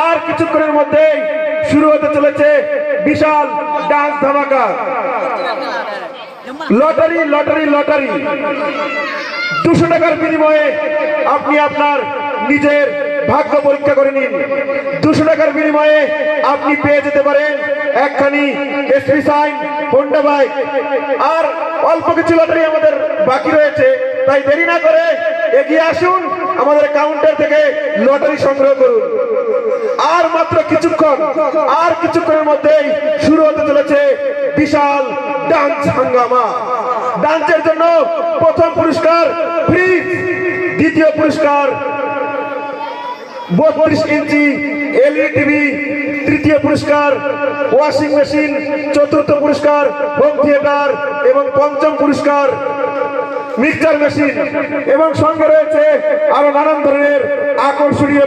আর কিছুক্ষণের মধ্যেই শুরু হতে চলেছে বিশাল ডান্স ধামাকা। লটারি লটারি লটারি 200 টাকার বিনিময়ে আপনি আপনার নিজের ভাগ্য পরীক্ষা করে নিন। 200 টাকার বিনিময়ে আপনি পেয়ে যেতে পারেন একখানি এসপি সাইন হোন্ডা বাইক। আর অল্প কিছু লটারি আমাদের বাকি রয়েছে, তাই দেরি না করে এগিয়ে আসুন, আমাদের কাউন্টার থেকে লটারি সংগ্রহ করুন। আর মাত্র কিছুক্ষণের মধ্যেই শুরু হতে চলেছে বিশাল ডান্স হাঙ্গামা। ডান্সের জন্য প্রথম পুরস্কার ফ্রিজ, দ্বিতীয় পুরস্কার 32 ইঞ্চি এলইডি টিভি, তৃতীয় পুরস্কার ওয়াশিং মেশিন, চতুর্থ পুরস্কার হোম থিয়েটার এবং পঞ্চম পুরস্কার মিক্সচার মেশিন, এবং সঙ্গে রয়েছে আরো নানান ধরনের আকর্ষণীয়